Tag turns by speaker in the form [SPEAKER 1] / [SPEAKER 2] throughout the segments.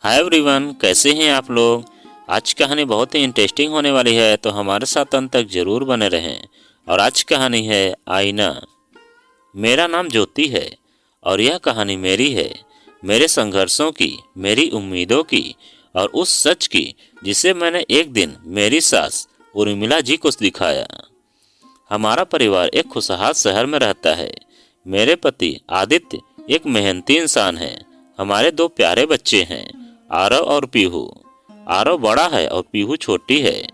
[SPEAKER 1] Hi everyone, कैसे हैं आप लोग। आज की कहानी बहुत ही इंटरेस्टिंग होने वाली है, तो हमारे साथ अंत तक जरूर बने रहें। और आज की कहानी है आईना। मेरा नाम ज्योति है और यह कहानी मेरी है, मेरे संघर्षों की, मेरी उम्मीदों की और उस सच की जिसे मैंने एक दिन मेरी सास उर्मिला जी को दिखाया। हमारा परिवार एक खुशहाल शहर में रहता है। मेरे पति आदित्य एक मेहनती इंसान है। हमारे दो प्यारे बच्चे हैं, आरव और पीहू। आरव बड़ा है और पीहू छोटी है।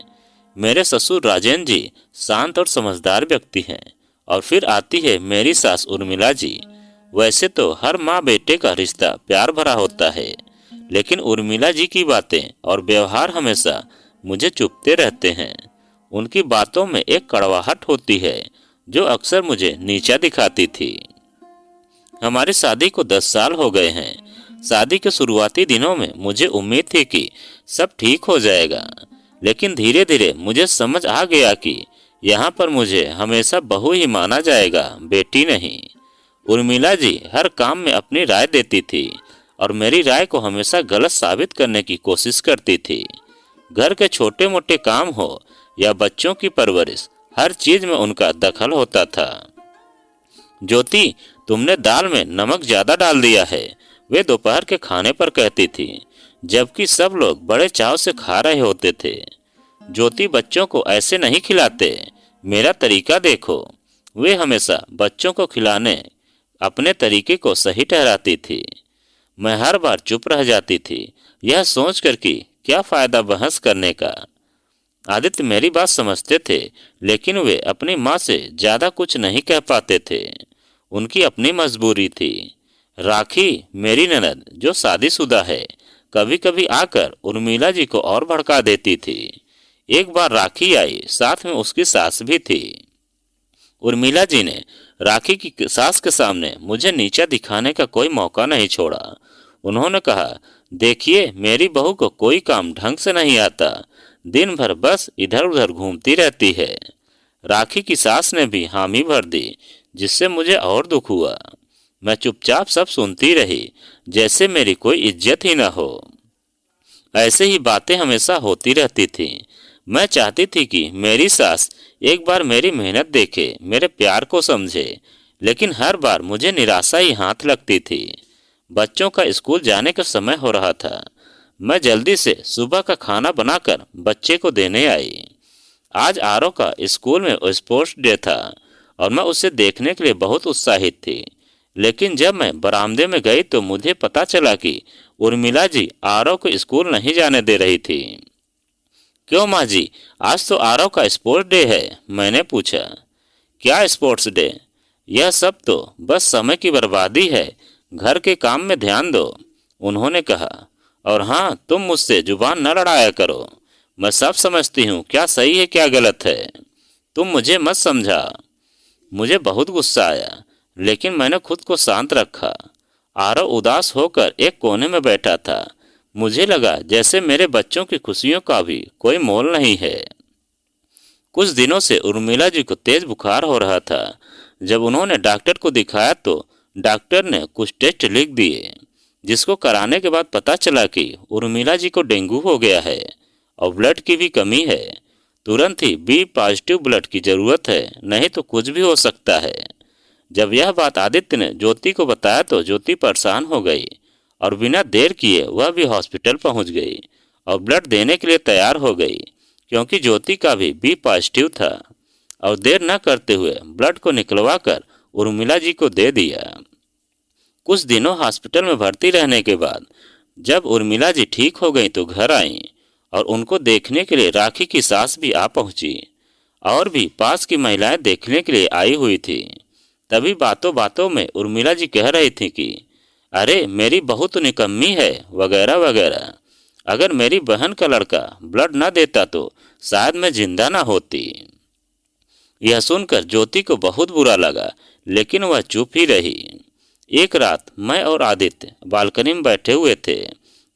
[SPEAKER 1] मेरे ससुर राजेंद्र जी शांत और समझदार व्यक्ति हैं। और फिर आती है मेरी सास उर्मिला जी। वैसे तो हर माँ बेटे का रिश्ता प्यार भरा होता है, लेकिन उर्मिला जी की बातें और व्यवहार हमेशा मुझे चुभते रहते हैं। उनकी बातों में एक कड़वाहट होती है जो अक्सर मुझे नीचा दिखाती थी। हमारी शादी को 10 साल हो गए हैं। शादी के शुरुआती दिनों में मुझे उम्मीद थी कि सब ठीक हो जाएगा, लेकिन धीरे धीरे मुझे समझ आ गया कि यहाँ पर मुझे हमेशा बहू ही माना जाएगा, बेटी नहीं। उर्मिला जी हर काम में अपनी राय देती थी और मेरी राय को हमेशा गलत साबित करने की कोशिश करती थी। घर के छोटे मोटे काम हो या बच्चों की परवरिश, हर चीज में उनका दखल होता था। ज्योति, तुमने दाल में नमक ज्यादा डाल दिया है, वे दोपहर के खाने पर कहती थी, जबकि सब लोग बड़े चाव से खा रहे होते थे। ज्योति, बच्चों को ऐसे नहीं खिलाते, मेरा तरीका देखो। वे हमेशा बच्चों को खिलाने अपने तरीके को सही ठहराती थी। मैं हर बार चुप रह जाती थी, यह सोचकर कि क्या फायदा बहस करने का। आदित्य मेरी बात समझते थे, लेकिन वे अपनी माँ से ज्यादा कुछ नहीं कह पाते थे। उनकी अपनी मजबूरी थी। राखी, मेरी ननद जो शादीशुदा है, कभी कभी आकर उर्मिला जी को और भड़का देती थी। एक बार राखी आई, साथ में उसकी सास भी थी। उर्मिला जी ने राखी की सास के सामने मुझे नीचा दिखाने का कोई मौका नहीं छोड़ा। उन्होंने कहा, देखिए, मेरी बहू को कोई काम ढंग से नहीं आता, दिन भर बस इधर उधर घूमती रहती है। राखी की सास ने भी हामी भर दी, जिससे मुझे और दुख हुआ। मैं चुपचाप सब सुनती रही, जैसे मेरी कोई इज्जत ही न हो। ऐसे ही बातें हमेशा होती रहती थी। मैं चाहती थी कि मेरी सास एक बार मेरी मेहनत देखे, मेरे प्यार को समझे, लेकिन हर बार मुझे निराशा ही हाथ लगती थी। बच्चों का स्कूल जाने का समय हो रहा था। मैं जल्दी से सुबह का खाना बनाकर बच्चे को देने आई। आज आरव का स्कूल में स्पोर्ट्स डे था और मैं उसे देखने के लिए बहुत उत्साहित थी। लेकिन जब मैं बरामदे में गई तो मुझे पता चला कि उर्मिला जी आरव को स्कूल नहीं जाने दे रही थी। क्यों माँ जी, आज तो आरव का स्पोर्ट्स डे है, मैंने पूछा। क्या स्पोर्ट्स डे? यह सब तो बस समय की बर्बादी है, घर के काम में ध्यान दो, उन्होंने कहा। और हाँ, तुम मुझसे जुबान न लड़ाया करो, मैं सब समझती हूँ क्या सही है क्या गलत है, तुम मुझे मत समझा। मुझे बहुत गुस्सा आया, लेकिन मैंने खुद को शांत रखा। आरव उदास होकर एक कोने में बैठा था। मुझे लगा जैसे मेरे बच्चों की खुशियों का भी कोई मोल नहीं है। कुछ दिनों से उर्मिला जी को तेज बुखार हो रहा था। जब उन्होंने डॉक्टर को दिखाया तो डॉक्टर ने कुछ टेस्ट लिख दिए, जिसको कराने के बाद पता चला कि उर्मिला जी को डेंगू हो गया है और ब्लड की भी कमी है। तुरंत ही बी पॉजिटिव ब्लड की जरूरत है, नहीं तो कुछ भी हो सकता है। जब यह बात आदित्य ने ज्योति को बताया तो ज्योति परेशान हो गई और बिना देर किए वह भी हॉस्पिटल पहुंच गई और ब्लड देने के लिए तैयार हो गई, क्योंकि ज्योति का भी बी पॉजिटिव था। और देर न करते हुए ब्लड को निकलवा कर उर्मिला जी को दे दिया। कुछ दिनों हॉस्पिटल में भर्ती रहने के बाद जब उर्मिला जी ठीक हो गई तो घर आई और उनको देखने के लिए राखी की सास भी आ पहुंची और भी पास की महिलाएं देखने के लिए आई हुई थी। तभी बातों बातों में उर्मिला जी कह रही थी कि अरे, मेरी बहू तो निकम्मी है, वगैरह वगैरह। अगर मेरी बहन का लड़का ब्लड न देता तो शायद मैं जिंदा ना होती। यह सुनकर ज्योति को बहुत बुरा लगा, लेकिन वह चुप ही रही। एक रात मैं और आदित्य बालकनी में बैठे हुए थे।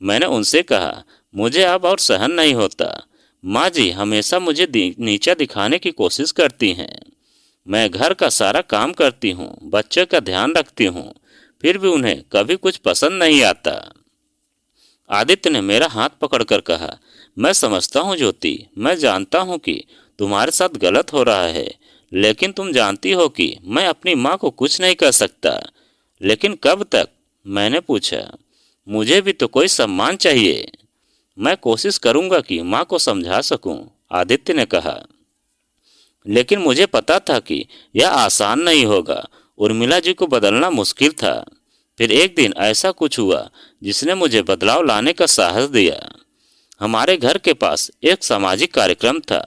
[SPEAKER 1] मैंने उनसे कहा, मुझे अब और सहन नहीं होता। माँ जी हमेशा मुझे नीचा दिखाने की कोशिश करती हैं। मैं घर का सारा काम करती हूँ, बच्चे का ध्यान रखती हूँ, फिर भी उन्हें कभी कुछ पसंद नहीं आता। आदित्य ने मेरा हाथ पकड़कर कहा, मैं समझता हूँ ज्योति, मैं जानता हूँ कि तुम्हारे साथ गलत हो रहा है, लेकिन तुम जानती हो कि मैं अपनी माँ को कुछ नहीं कर सकता। लेकिन कब तक? मैंने पूछा। मुझे भी तो कोई सम्मान चाहिए। मैं कोशिश करूंगा कि माँ को समझा सकूं, आदित्य ने कहा। लेकिन मुझे पता था कि यह आसान नहीं होगा। उर्मिला जी को बदलना मुश्किल था। फिर एक दिन ऐसा कुछ हुआ जिसने मुझे बदलाव लाने का साहस दिया। हमारे घर के पास एक सामाजिक कार्यक्रम था।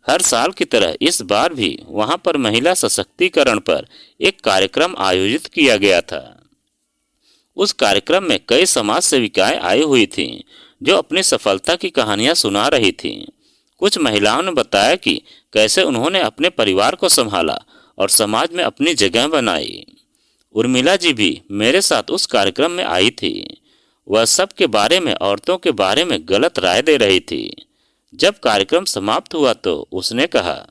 [SPEAKER 1] हर साल की तरह इस बार भी वहां पर महिला सशक्तिकरण पर एक कार्यक्रम आयोजित किया गया था। उस कार्यक्रम में कई समाज सेविकाएं आई हुई थीं, जो अपनी सफलता की कहानियां सुना रही थीं। कुछ महिलाओं ने बताया कि कैसे उन्होंने अपने परिवार को संभाला और समाज में अपनी जगह बनाई। उर्मिला जी भी मेरे साथ उस कार्यक्रम में आई थी। वह सब के बारे में, औरतों के बारे में गलत राय दे रही थी। जब कार्यक्रम समाप्त हुआ तो उसने कहा,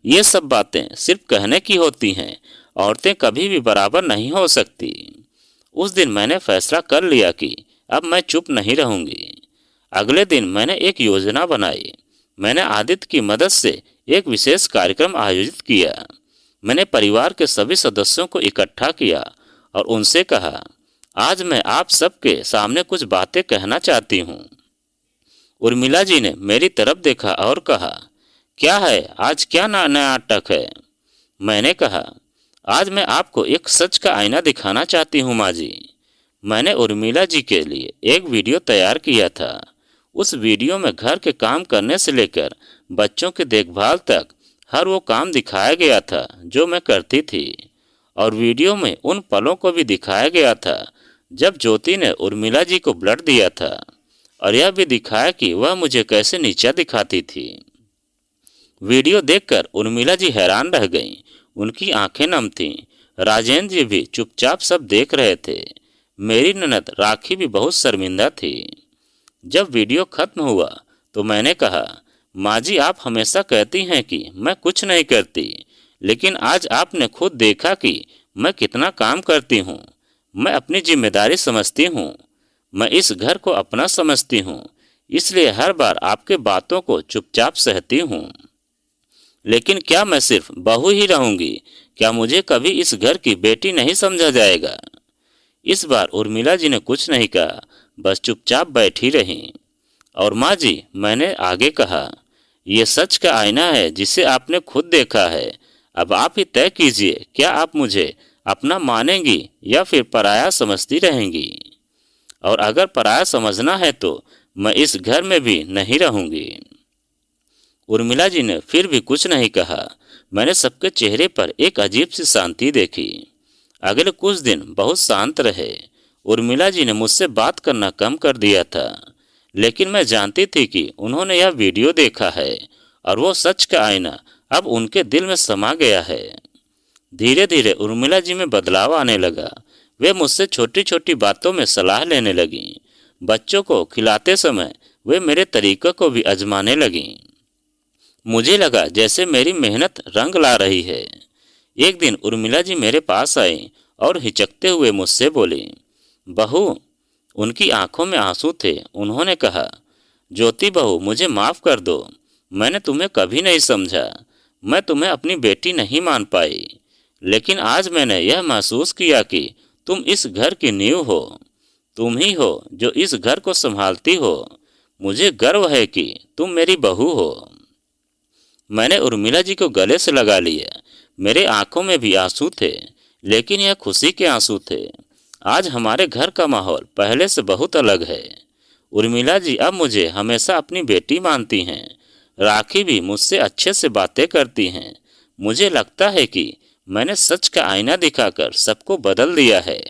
[SPEAKER 1] ये सब बातें सिर्फ कहने की होती हैं, औरतें कभी भी बराबर नहीं हो सकती। उस दिन मैंने फैसला कर लिया कि अब मैं चुप नहीं रहूंगी। अगले दिन मैंने एक योजना बनाई। मैंने आदित्य की मदद से एक विशेष कार्यक्रम आयोजित किया। मैंने परिवार के सभी सदस्यों को इकट्ठा किया और उनसे कहा, आज मैं आप सबके सामने कुछ बातें कहना चाहती हूँ। उर्मिला जी ने मेरी तरफ देखा और कहा, क्या है, आज क्या नया नाटक है? मैंने कहा, आज मैं आपको एक सच का आईना दिखाना चाहती हूँ माँ जी। मैंने उर्मिला जी के लिए एक वीडियो तैयार किया था। उस वीडियो में घर के काम करने से लेकर बच्चों की देखभाल तक हर वो काम दिखाया गया था जो मैं करती थी। और वीडियो में उन पलों को भी दिखाया गया था जब ज्योति ने उर्मिला जी को ब्लड दिया था, और यह भी दिखाया कि वह मुझे कैसे नीचा दिखाती थी। वीडियो देखकर उर्मिला जी हैरान रह गईं। उनकी आंखें नम थीं। राजेंद्र जी भी चुपचाप सब देख रहे थे। मेरी ननद राखी भी बहुत शर्मिंदा थी। जब वीडियो खत्म हुआ तो मैंने कहा, माँ जी, आप हमेशा कहती हैं कि मैं कुछ नहीं करती, लेकिन आज आपने खुद देखा कि मैं कितना काम करती हूँ। मैं अपनी जिम्मेदारी समझती हूँ। मैं इस घर को अपना समझती हूँ, इसलिए हर बार आपके बातों को चुपचाप सहती हूँ। लेकिन क्या मैं सिर्फ बहू ही रहूंगी? क्या मुझे कभी इस घर की बेटी नहीं समझा जाएगा? इस बार उर्मिला जी ने कुछ नहीं कहा, बस चुपचाप बैठी रहीं। और माँ जी, मैंने आगे कहा, ये सच का आईना है जिसे आपने खुद देखा है। अब आप ही तय कीजिए, क्या आप मुझे अपना मानेंगी या फिर पराया समझती रहेंगी? और अगर पराया समझना है तो मैं इस घर में भी नहीं रहूंगी। उर्मिला जी ने फिर भी कुछ नहीं कहा। मैंने सबके चेहरे पर एक अजीब सी शांति देखी। अगले कुछ दिन बहुत शांत रहे। उर्मिला जी ने मुझसे बात करना कम कर दिया था, लेकिन मैं जानती थी कि उन्होंने यह वीडियो देखा है और वो सच का आईना अब उनके दिल में समा गया है। धीरे धीरे उर्मिला जी में बदलाव आने लगा। वे मुझसे छोटी छोटी बातों में सलाह लेने लगीं। बच्चों को खिलाते समय वे मेरे तरीकों को भी आजमाने लगीं। मुझे लगा जैसे मेरी मेहनत रंग ला रही है। एक दिन उर्मिला जी मेरे पास आई और हिचकते हुए मुझसे बोली, बहू। उनकी आंखों में आंसू थे। उन्होंने कहा, ज्योति बहू, मुझे माफ़ कर दो। मैंने तुम्हें कभी नहीं समझा। मैं तुम्हें अपनी बेटी नहीं मान पाई। लेकिन आज मैंने यह महसूस किया कि तुम इस घर की नींव हो। तुम ही हो जो इस घर को संभालती हो। मुझे गर्व है कि तुम मेरी बहू हो। मैंने उर्मिला जी को गले से लगा लिया। मेरे आंखों में भी आंसू थे, लेकिन यह खुशी के आंसू थे। आज हमारे घर का माहौल पहले से बहुत अलग है। उर्मिला जी अब मुझे हमेशा अपनी बेटी मानती हैं। राखी भी मुझसे अच्छे से बातें करती हैं। मुझे लगता है कि मैंने सच का आईना दिखाकर सबको बदल दिया है।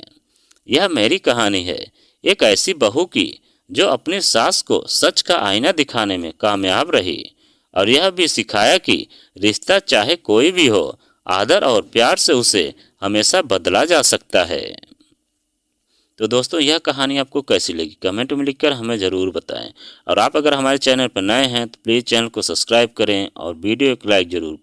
[SPEAKER 1] यह मेरी कहानी है, एक ऐसी बहू की जो अपनी सास को सच का आईना दिखाने में कामयाब रही और यह भी सिखाया कि रिश्ता चाहे कोई भी हो, आदर और प्यार से उसे हमेशा बदला जा सकता है। तो दोस्तों, यह कहानी आपको कैसी लगी कमेंट में लिखकर हमें ज़रूर बताएं। और आप अगर हमारे चैनल पर नए हैं तो प्लीज़ चैनल को सब्सक्राइब करें और वीडियो को लाइक ज़रूर करें।